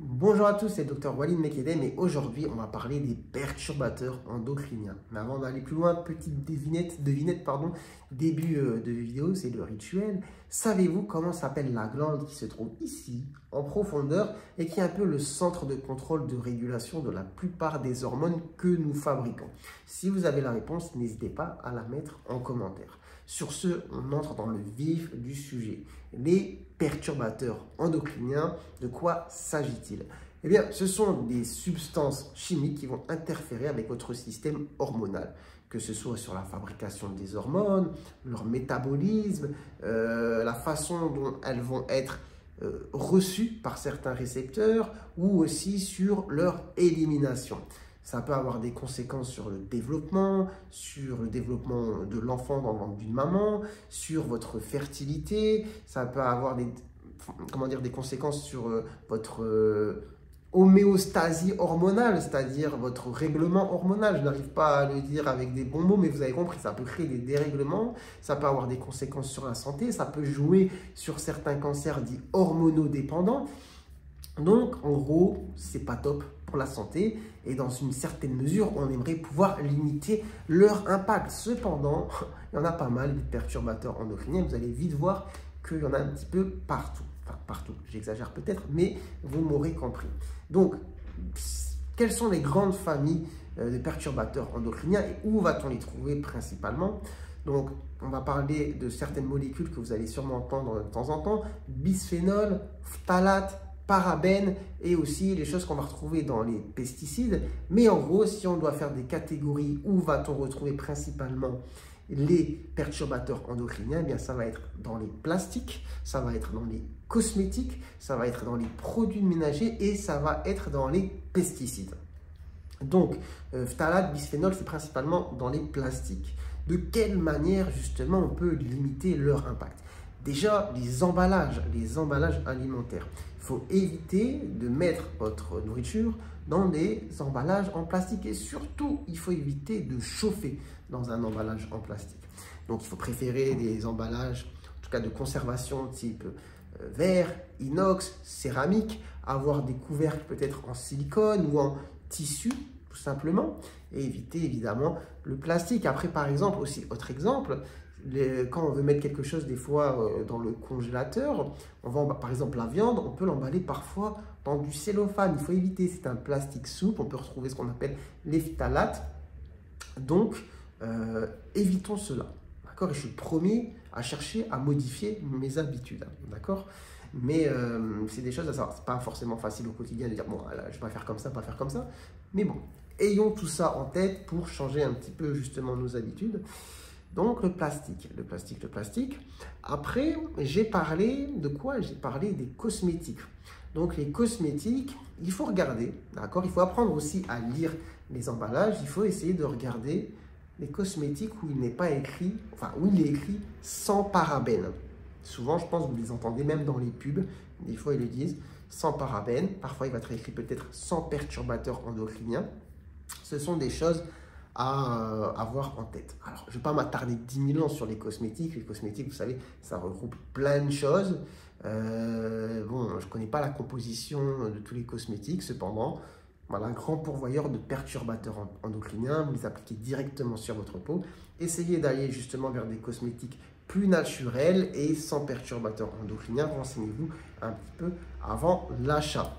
Bonjour à tous, c'est Dr Walid Mekedem et aujourd'hui on va parler des perturbateurs endocriniens. Mais avant d'aller plus loin, petite devinette, début de vidéo, c'est le rituel. Savez-vous comment s'appelle la glande qui se trouve ici, en profondeur, et qui est un peu le centre de contrôle de régulation de la plupart des hormones que nous fabriquons? Si vous avez la réponse, n'hésitez pas à la mettre en commentaire. Sur ce, on entre dans le vif du sujet. Les perturbateurs endocriniens, de quoi s'agit-il? Eh bien, ce sont des substances chimiques qui vont interférer avec votre système hormonal, que ce soit sur la fabrication des hormones, leur métabolisme, la façon dont elles vont être reçues par certains récepteurs ou aussi sur leur élimination. Ça peut avoir des conséquences sur le développement de l'enfant dans le ventre d'une maman, sur votre fertilité. Ça peut avoir des conséquences sur votre homéostasie hormonale, c'est-à-dire votre règlement hormonal. Je n'arrive pas à le dire avec des bons mots, mais vous avez compris, ça peut créer des dérèglements. Ça peut avoir des conséquences sur la santé. Ça peut jouer sur certains cancers dits hormonodépendants. Donc, en gros, c'est pas top pour la santé et dans une certaine mesure, on aimerait pouvoir limiter leur impact. Cependant, il y en a pas mal de perturbateurs endocriniens. Vous allez vite voir qu'il y en a un petit peu partout. Enfin, partout, j'exagère peut-être, mais vous m'aurez compris. Donc, quelles sont les grandes familles de perturbateurs endocriniens et où va-t-on les trouver principalement? Donc, on va parler de certaines molécules que vous allez sûrement entendre de temps en temps, bisphénol, phtalate, parabènes et aussi les choses qu'on va retrouver dans les pesticides. Mais en gros, si on doit faire des catégories, où va-t-on retrouver principalement les perturbateurs endocriniens? Eh bien, ça va être dans les plastiques, ça va être dans les cosmétiques, ça va être dans les produits ménagers et ça va être dans les pesticides. Donc, phtalate, bisphénol, c'est principalement dans les plastiques. De quelle manière, justement, on peut limiter leur impact? Déjà, les emballages alimentaires. Il faut éviter de mettre votre nourriture dans des emballages en plastique et surtout, il faut éviter de chauffer dans un emballage en plastique. Donc, il faut préférer des emballages, en tout cas de conservation type verre, inox, céramique, avoir des couvercles peut-être en silicone ou en tissu, tout simplement, et éviter évidemment le plastique. Après, par exemple, aussi, autre exemple, quand on veut mettre quelque chose des fois dans le congélateur, on vend par exemple la viande, on peut l'emballer parfois dans du cellophane. Il faut éviter, c'est un plastique souple, on peut retrouver ce qu'on appelle les phtalates. Donc, évitons cela. D'accord? Et je suis le premier à chercher à modifier mes habitudes. D'accord? Mais c'est des choses à savoir. Ce n'est pas forcément facile au quotidien de dire, bon, là, je vais pas faire comme ça, pas faire comme ça. Mais bon, ayons tout ça en tête pour changer un petit peu justement nos habitudes. Donc, le plastique. Après, j'ai parlé de quoi? J'ai parlé des cosmétiques. Donc, les cosmétiques, il faut regarder, d'accord? Il faut apprendre aussi à lire les emballages. Il faut essayer de regarder les cosmétiques où il n'est pas écrit, enfin, où il est écrit sans parabènes. Souvent, je pense que vous les entendez même dans les pubs. Des fois, ils le disent sans parabènes. Parfois, il va être écrit peut-être sans perturbateurs endocriniens. Ce sont des choses à avoir en tête. Alors, je ne vais pas m'attarder 10 000 ans sur les cosmétiques. Les cosmétiques, vous savez, ça regroupe plein de choses. Bon, je ne connais pas la composition de tous les cosmétiques. Cependant, voilà, grand pourvoyeur de perturbateurs endocriniens. Vous les appliquez directement sur votre peau. Essayez d'aller justement vers des cosmétiques plus naturels et sans perturbateurs endocriniens. Renseignez-vous un petit peu avant l'achat.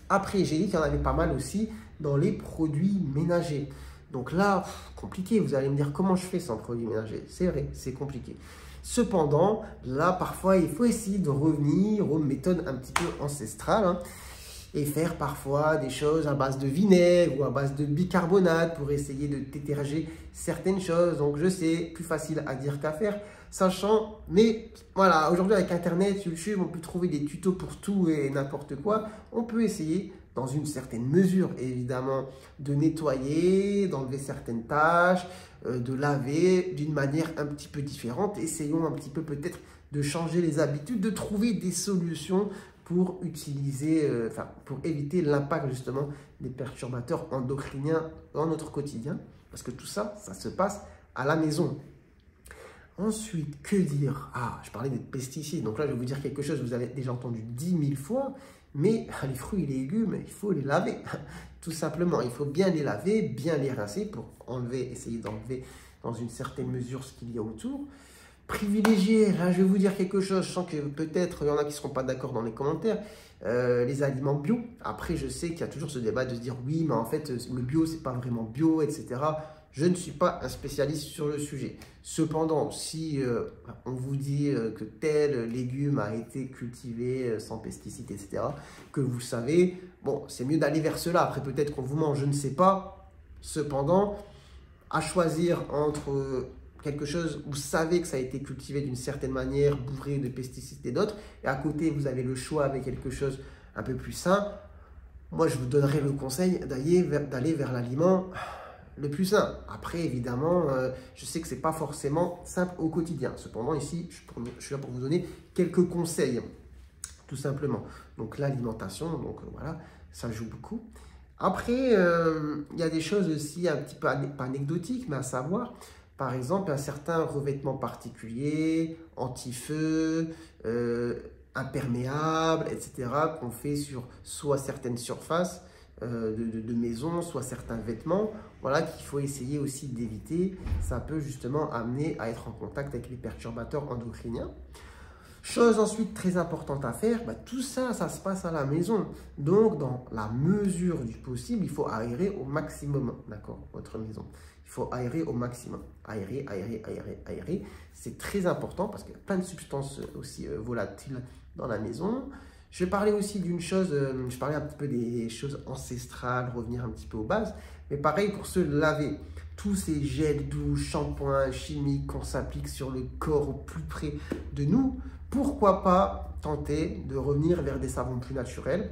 Après, j'ai dit qu'il y en avait pas mal aussi dans les produits ménagers. Donc là, compliqué, vous allez me dire comment je fais sans produits ménagers. C'est vrai, c'est compliqué. Cependant, là, parfois, il faut essayer de revenir aux méthodes un petit peu ancestrales et faire parfois des choses à base de vinaigre ou à base de bicarbonate pour essayer de déterger certaines choses. Donc, je sais, plus facile à dire qu'à faire, sachant, mais voilà, aujourd'hui avec Internet, YouTube, on peut trouver des tutos pour tout et n'importe quoi. On peut essayer dans une certaine mesure, évidemment, de nettoyer, d'enlever certaines tâches, de laver d'une manière un petit peu différente. Essayons un petit peu peut-être de changer les habitudes, de trouver des solutions pour utiliser, pour éviter l'impact justement des perturbateurs endocriniens dans notre quotidien. Parce que tout ça, ça se passe à la maison. Ensuite, que dire? Ah, je parlais des pesticides. Donc là, je vais vous dire quelque chose que vous avez déjà entendu 10 000 fois. Mais les fruits et les légumes, il faut les laver, tout simplement. Il faut bien les laver, bien les rincer pour enlever, essayer d'enlever dans une certaine mesure ce qu'il y a autour. Privilégier, là je vais vous dire quelque chose, je sens que peut-être il y en a qui ne seront pas d'accord dans les commentaires, les aliments bio. Après je sais qu'il y a toujours ce débat de se dire oui mais en fait le bio c'est pas vraiment bio, etc. Je ne suis pas un spécialiste sur le sujet. Cependant, si on vous dit que tel légume a été cultivé sans pesticides, etc., que vous savez, bon, c'est mieux d'aller vers cela. Après, peut-être qu'on vous ment, je ne sais pas. Cependant, à choisir entre quelque chose, vous savez que ça a été cultivé d'une certaine manière, bourré de pesticides et d'autres, et à côté, vous avez le choix avec quelque chose un peu plus sain, moi, je vous donnerais le conseil d'aller vers l'aliment le plus sain. Après, évidemment, je sais que ce n'est pas forcément simple au quotidien. Cependant, ici, je suis là pour vous donner quelques conseils, tout simplement. Donc, l'alimentation, donc voilà, ça joue beaucoup. Après, il y a des choses aussi un petit peu pas anecdotiques, mais à savoir, par exemple, un certain revêtement particulier, anti-feu, imperméable, etc., qu'on fait sur soit certaines surfaces de maison, soit certains vêtements, voilà, qu'il faut essayer aussi d'éviter. Ça peut justement amener à être en contact avec les perturbateurs endocriniens. Chose ensuite très importante à faire, tout ça, ça se passe à la maison. Donc, dans la mesure du possible, il faut aérer au maximum, d'accord, votre maison. Il faut aérer au maximum. Aérer, aérer, aérer, aérer. C'est très important parce qu'il y a plein de substances aussi volatiles dans la maison. Je vais parler aussi d'une chose, je parlais un petit peu des choses ancestrales, revenir un petit peu aux bases. Mais pareil pour se laver. Tous ces gels douche, shampoings chimiques qu'on s'applique sur le corps au plus près de nous, pourquoi pas tenter de revenir vers des savons plus naturels,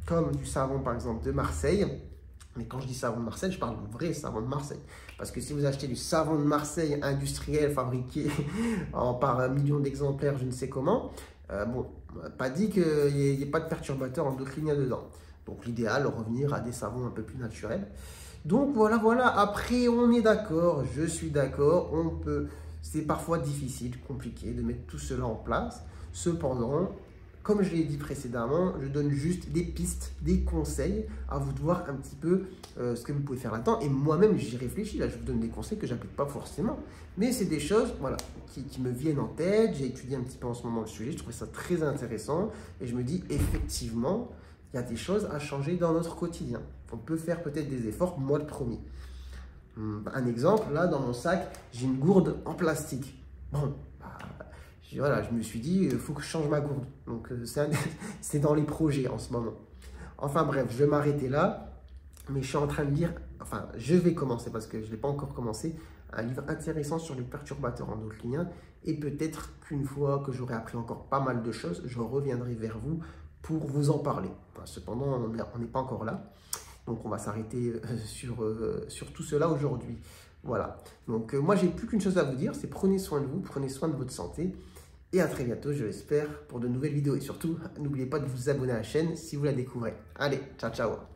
comme du savon par exemple de Marseille. Mais quand je dis savon de Marseille, je parle du vrai savon de Marseille. Parce que si vous achetez du savon de Marseille industriel, fabriqué par un million d'exemplaires, je ne sais comment, bon, pas dit qu'il n'y ait pas de perturbateurs endocriniens dedans. Donc l'idéal, revenir à des savons un peu plus naturels. Donc voilà, voilà. Après, on est d'accord, je suis d'accord, on peut... C'est parfois difficile, compliqué de mettre tout cela en place. Cependant, comme je l'ai dit précédemment, je donne juste des pistes, des conseils à vous de voir un petit peu ce que vous pouvez faire là-dedans. Et moi-même, j'y réfléchis. Là, je vous donne des conseils que je n'applique pas forcément. Mais c'est des choses voilà, qui me viennent en tête. J'ai étudié un petit peu en ce moment le sujet. Je trouvais ça très intéressant. Et je me dis, effectivement, il y a des choses à changer dans notre quotidien. On peut faire peut-être des efforts, moi le premier. Un exemple, là, dans mon sac, j'ai une gourde en plastique. Bon, voilà, je me suis dit, il faut que je change ma gourde. Donc, c'est dans les projets en ce moment. Enfin bref, je vais m'arrêter là. Mais je suis en train de lire, enfin, je vais commencer parce que je ne l'ai pas encore commencé, un livre intéressant sur les perturbateurs endocriniens. Et peut-être qu'une fois que j'aurai appris encore pas mal de choses, je reviendrai vers vous pour vous en parler. Enfin, cependant, on n'est pas encore là. Donc, on va s'arrêter sur tout cela aujourd'hui. Voilà. Donc, moi, j'ai plus qu'une chose à vous dire, c'est prenez soin de vous, prenez soin de votre santé. Et à très bientôt, je l'espère, pour de nouvelles vidéos. Et surtout, n'oubliez pas de vous abonner à la chaîne si vous la découvrez. Allez, ciao, ciao.